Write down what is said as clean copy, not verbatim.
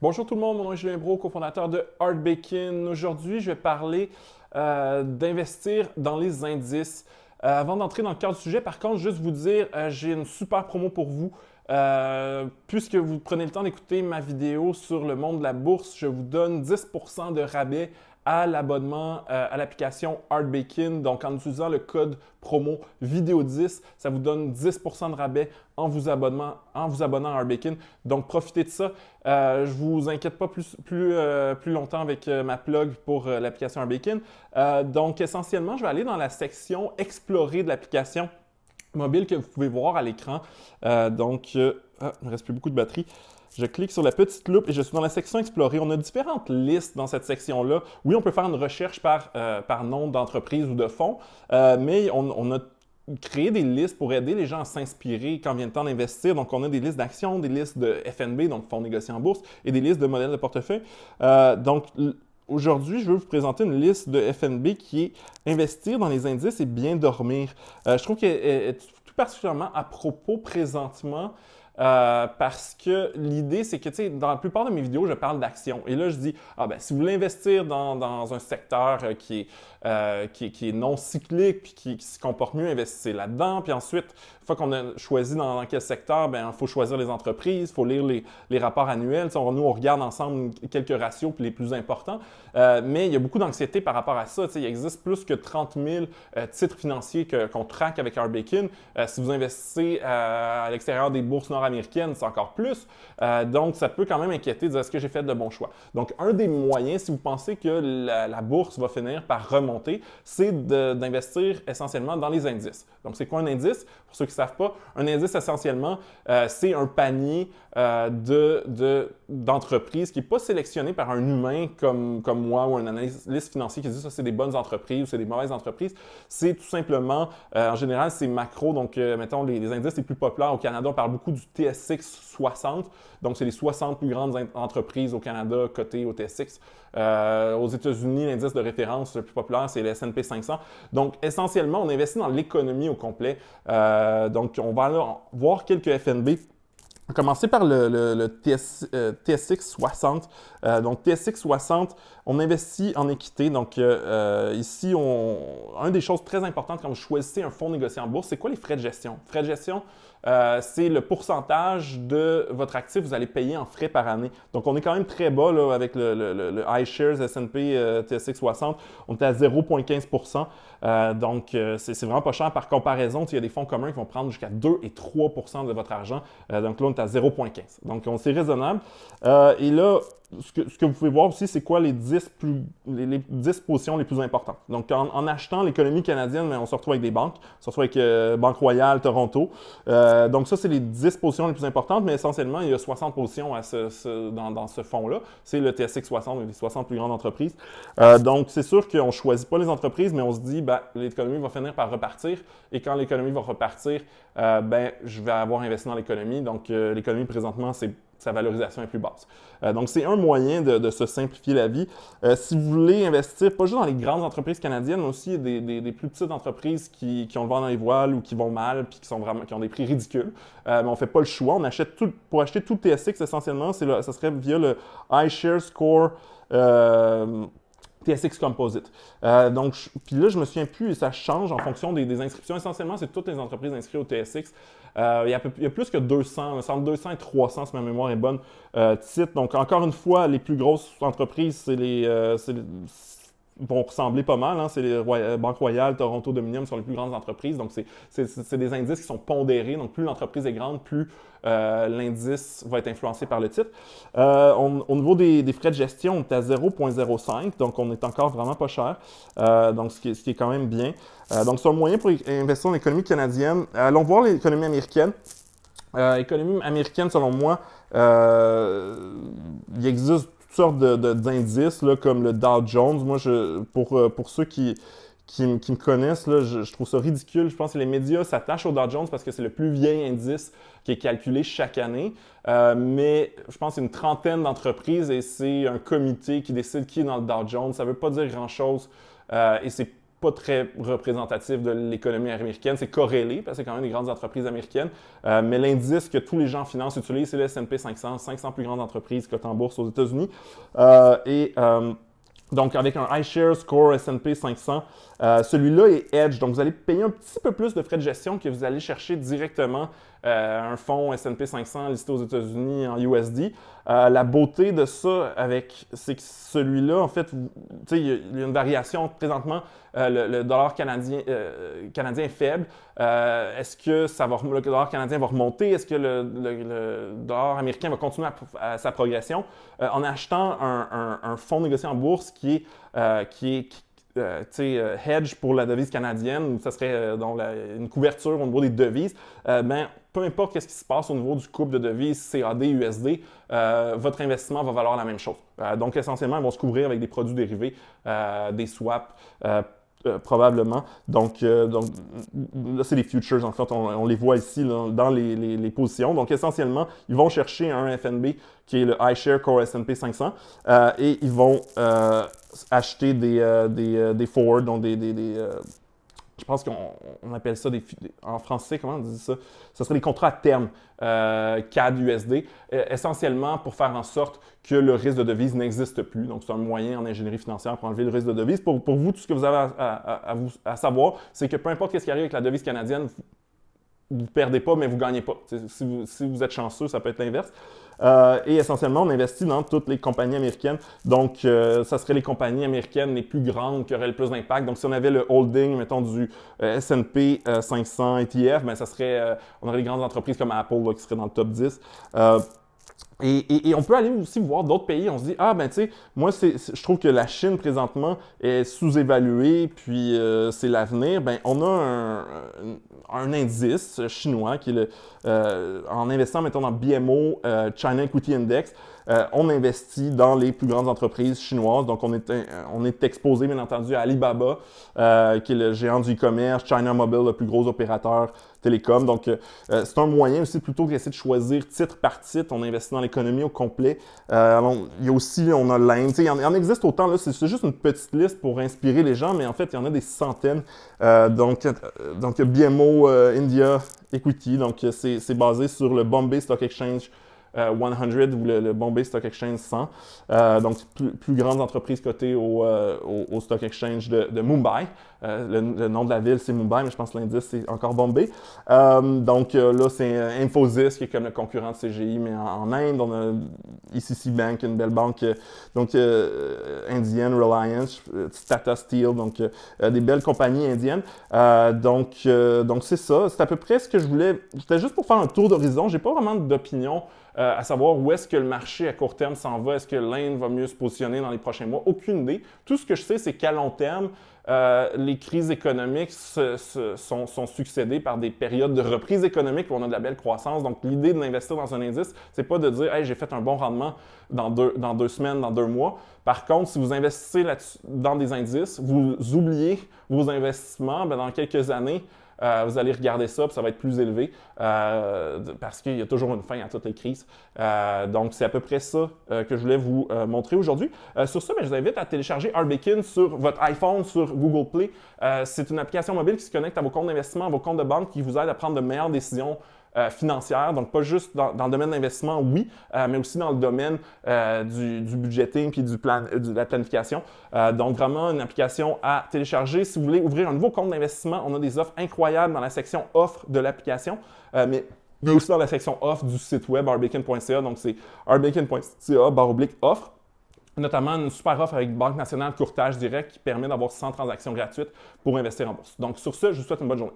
Bonjour tout le monde, mon nom est Julien Brault, cofondateur de Art Bacon. Aujourd'hui, je vais parler d'investir dans les indices. Avant d'entrer dans le cœur du sujet, par contre, juste vous dire, j'ai une super promo pour vous. Puisque vous prenez le temps d'écouter ma vidéo sur le monde de la bourse, je vous donne 10% de rabais à l'abonnement à l'application Art Bacon. Donc, en utilisant le code promo vidéo10, ça vous donne 10% de rabais en vous abonnant à Art Bacon. Donc, profitez de ça. Je ne vous inquiète pas plus longtemps avec ma plug pour l'application Art Bacon. Donc, essentiellement, je vais aller dans la section Explorer de l'application mobile que vous pouvez voir à l'écran. Il ne me reste plus beaucoup de batterie. Je clique sur la petite loupe et je suis dans la section Explorer. On a différentes listes dans cette section-là. Oui, on peut faire une recherche par nom d'entreprise ou de fonds, mais on a créé des listes pour aider les gens à s'inspirer quand vient le temps d'investir. Donc, on a des listes d'actions, des listes de FNB, donc fonds négociés en bourse, et des listes de modèles de portefeuille. Aujourd'hui, je veux vous présenter une liste de FNB qui est investir dans les indices et bien dormir. Je trouve qu'elle est tout particulièrement à propos présentement parce que l'idée, c'est que, tu sais, dans la plupart de mes vidéos, je parle d'action. Et là, je dis, si vous voulez investir dans un secteur qui est non cyclique puis qui se comporte mieux, investissez là-dedans. Puis ensuite, une fois qu'on a choisi dans quel secteur, il faut choisir les entreprises, il faut lire les rapports annuels. Nous, on regarde ensemble quelques ratios puis les plus importants. Mais il y a beaucoup d'anxiété par rapport à ça. Il existe plus que 30 000 titres financiers qu'on traque avec Art Bacon. Si vous investissez à l'extérieur des bourses nord-américaines, c'est encore plus. Donc, ça peut quand même inquiéter de dire est-ce que j'ai fait de bons choix. Donc, un des moyens, si vous pensez que la bourse va finir par remonter, c'est d'investir essentiellement dans les indices. Donc, c'est quoi un indice? Pour ceux qui ne savent pas, un indice, essentiellement, c'est un panier d'entreprises qui n'est pas sélectionné par un humain comme moi ou un analyste financier qui dit ça, c'est des bonnes entreprises ou c'est des mauvaises entreprises. C'est tout simplement, en général, c'est macro. Donc, mettons, les indices les plus populaires au Canada, on parle beaucoup du TSX 60. Donc, c'est les 60 plus grandes entreprises au Canada cotées au TSX. Aux États-Unis, l'indice de référence le plus populaire, c'est le S&P 500. Donc, essentiellement, on investit dans l'économie au complet. Donc, on va là voir quelques FNB. On va commencer par le TSX 60. Donc, TSX 60, on investit en équité. Donc, ici, une des choses très importantes quand vous choisissez un fonds négocié en bourse, c'est quoi les frais de gestion? Frais de gestion, c'est le pourcentage de votre actif que vous allez payer en frais par année. Donc, on est quand même très bas là, avec le iShares S&P TSX 60. On est à 0,15 donc, c'est vraiment pas cher. Par comparaison, il y a des fonds communs qui vont prendre jusqu'à 2 et 3 de votre argent. Donc là, on est à 0,15. Donc, c'est raisonnable. Et là, ce que vous pouvez voir aussi, c'est quoi les 10 positions les plus importantes. Donc, en achetant l'économie canadienne, on se retrouve avec des banques. On se retrouve avec Banque Royale, Toronto. Donc, ça, c'est les 10 positions les plus importantes, mais essentiellement, il y a 60 positions dans ce fonds-là. C'est le TSX 60, les 60 plus grandes entreprises. Donc, c'est sûr qu'on ne choisit pas les entreprises, mais on se dit, l'économie va finir par repartir. Et quand l'économie va repartir, je vais avoir investi dans l'économie. Donc, l'économie, présentement, sa valorisation est plus basse. Donc, c'est un moyen de se simplifier la vie. Si vous voulez investir, pas juste dans les grandes entreprises canadiennes, mais aussi des plus petites entreprises qui ont le vent dans les voiles ou qui vont mal puis qui ont des prix ridicules. Mais on ne fait pas le choix. Pour acheter tout le TSX, essentiellement, ça serait via le iShares Score. TSX Composite. Puis là, je me souviens plus, et ça change en fonction des inscriptions. Essentiellement, c'est toutes les entreprises inscrites au TSX. Il y a plus que 200, entre 200 et 300, si ma mémoire est bonne, titres. Donc, encore une fois, les plus grosses entreprises, vont ressembler pas mal. C'est les Banque Royale, Toronto Dominion sont les plus grandes entreprises. Donc, c'est des indices qui sont pondérés. Donc, plus l'entreprise est grande, plus l'indice va être influencé par le titre. Au niveau des frais de gestion, on est à 0,05. Donc, on est encore vraiment pas cher. Donc, ce qui est quand même bien. Donc, c'est un moyen pour investir dans l'économie canadienne. Allons voir l'économie américaine. L'économie américaine, selon moi, il existe toutes sortes d'indices là, comme le Dow Jones. Moi, pour ceux qui me connaissent, là, je trouve ça ridicule. Je pense que les médias s'attachent au Dow Jones parce que c'est le plus vieil indice qui est calculé chaque année. Mais je pense que c'est une trentaine d'entreprises et c'est un comité qui décide qui est dans le Dow Jones. Ça ne veut pas dire grand-chose et c'est pas très représentatif de l'économie américaine. C'est corrélé, parce que c'est quand même des grandes entreprises américaines. Mais l'indice que tous les gens en finance utilisent, c'est le S&P 500, 500 plus grandes entreprises cotées en bourse aux États-Unis. Donc, avec un iShares Score S&P 500, celui-là est hedge. Donc, vous allez payer un petit peu plus de frais de gestion que vous allez chercher directement un fonds S&P 500 listé aux États-Unis en USD. La beauté de ça, c'est que celui-là, en fait, il y a une variation présentement. Le dollar canadien est faible. Est-ce que le dollar canadien va remonter? Est-ce que le dollar américain va continuer à sa progression? En achetant un fonds négocié en bourse qui est hedge pour la devise canadienne, ça serait une couverture au niveau des devises, peu importe ce qui se passe au niveau du couple de devises CAD-USD, votre investissement va valoir la même chose. Donc, essentiellement, ils vont se couvrir avec des produits dérivés, des swaps, probablement. Donc là, c'est les futures. En fait, on les voit ici là, dans les positions. Donc, essentiellement, ils vont chercher un FNB qui est le iShares Core S&P 500 et ils vont acheter des forwards, donc je pense qu'on appelle ça en français, comment on dit ça? Ce serait des contrats à terme CAD-USD, essentiellement pour faire en sorte que le risque de devise n'existe plus. Donc, c'est un moyen en ingénierie financière pour enlever le risque de devise. Pour vous, tout ce que vous avez à savoir, c'est que peu importe ce qui arrive avec la devise canadienne, vous ne perdez pas, mais vous ne gagnez pas. Si vous êtes chanceux, ça peut être l'inverse. Et essentiellement, on investit dans toutes les compagnies américaines. Donc, ça serait les compagnies américaines les plus grandes qui auraient le plus d'impact. Donc, si on avait le holding, mettons, du S&P 500 ETF, on aurait les grandes entreprises comme Apple là, qui seraient dans le top 10. Et on peut aller aussi voir d'autres pays. On se dit, moi, je trouve que la Chine, présentement, est sous-évaluée, puis c'est l'avenir. On a un indice chinois qui est en investissant, mettons, dans BMO, China Equity Index, on investit dans les plus grandes entreprises chinoises. Donc, on est exposé, bien entendu, à Alibaba, qui est le géant du e-commerce, China Mobile, le plus gros opérateur télécom. Donc, c'est un moyen aussi, plutôt qu'essayer de choisir titre par titre, on investit dans l'économie au complet. Il y a aussi, on a l'Inde. Il y en existe autant. Là, c'est juste une petite liste pour inspirer les gens, mais en fait, il y en a des centaines. Donc, BMO India Equity, donc c'est basé sur le Bombay Stock Exchange 100 ou le Bombay Stock Exchange 100. Donc, plus grandes entreprises cotées au Stock Exchange de Mumbai. Le nom de la ville, c'est Mumbai, mais je pense que l'indice, c'est encore Bombay. Donc, là, c'est Infosys, qui est comme le concurrent de CGI, mais en Inde. On a ICICI Bank, une belle banque, indienne, Reliance, Tata Steel, donc des belles compagnies indiennes. Donc, c'est ça. C'est à peu près ce que je voulais. C'était juste pour faire un tour d'horizon. J'ai pas vraiment d'opinion à savoir où est-ce que le marché à court terme s'en va. Est-ce que l'Inde va mieux se positionner dans les prochains mois? Aucune idée. Tout ce que je sais, c'est qu'à long terme, les crises économiques sont succédées par des périodes de reprise économique où on a de la belle croissance. Donc, l'idée d'investir dans un indice, c'est pas de dire « Hey, j'ai fait un bon rendement dans 2 semaines, dans 2 mois ». Par contre, si vous investissez dans des indices, vous oubliez vos investissements, dans quelques années, vous allez regarder ça, puis ça va être plus élevé parce qu'il y a toujours une fin à toutes les crises. Donc, c'est à peu près ça que je voulais vous montrer aujourd'hui. Sur ça, je vous invite à télécharger Arbekin sur votre iPhone, sur Google Play. C'est une application mobile qui se connecte à vos comptes d'investissement, à vos comptes de banque, qui vous aide à prendre de meilleures décisions financière, donc pas juste dans le domaine d'investissement, oui, mais aussi dans le domaine du budgeting puis de la planification. Donc vraiment une application à télécharger. Si vous voulez ouvrir un nouveau compte d'investissement, on a des offres incroyables dans la section offres de l'application, mais aussi dans la section offres du site web arbekin.ca. Donc c'est arbekin.ca/offre. Notamment une super offre avec Banque nationale courtage direct qui permet d'avoir 100 transactions gratuites pour investir en bourse. Donc sur ce, je vous souhaite une bonne journée.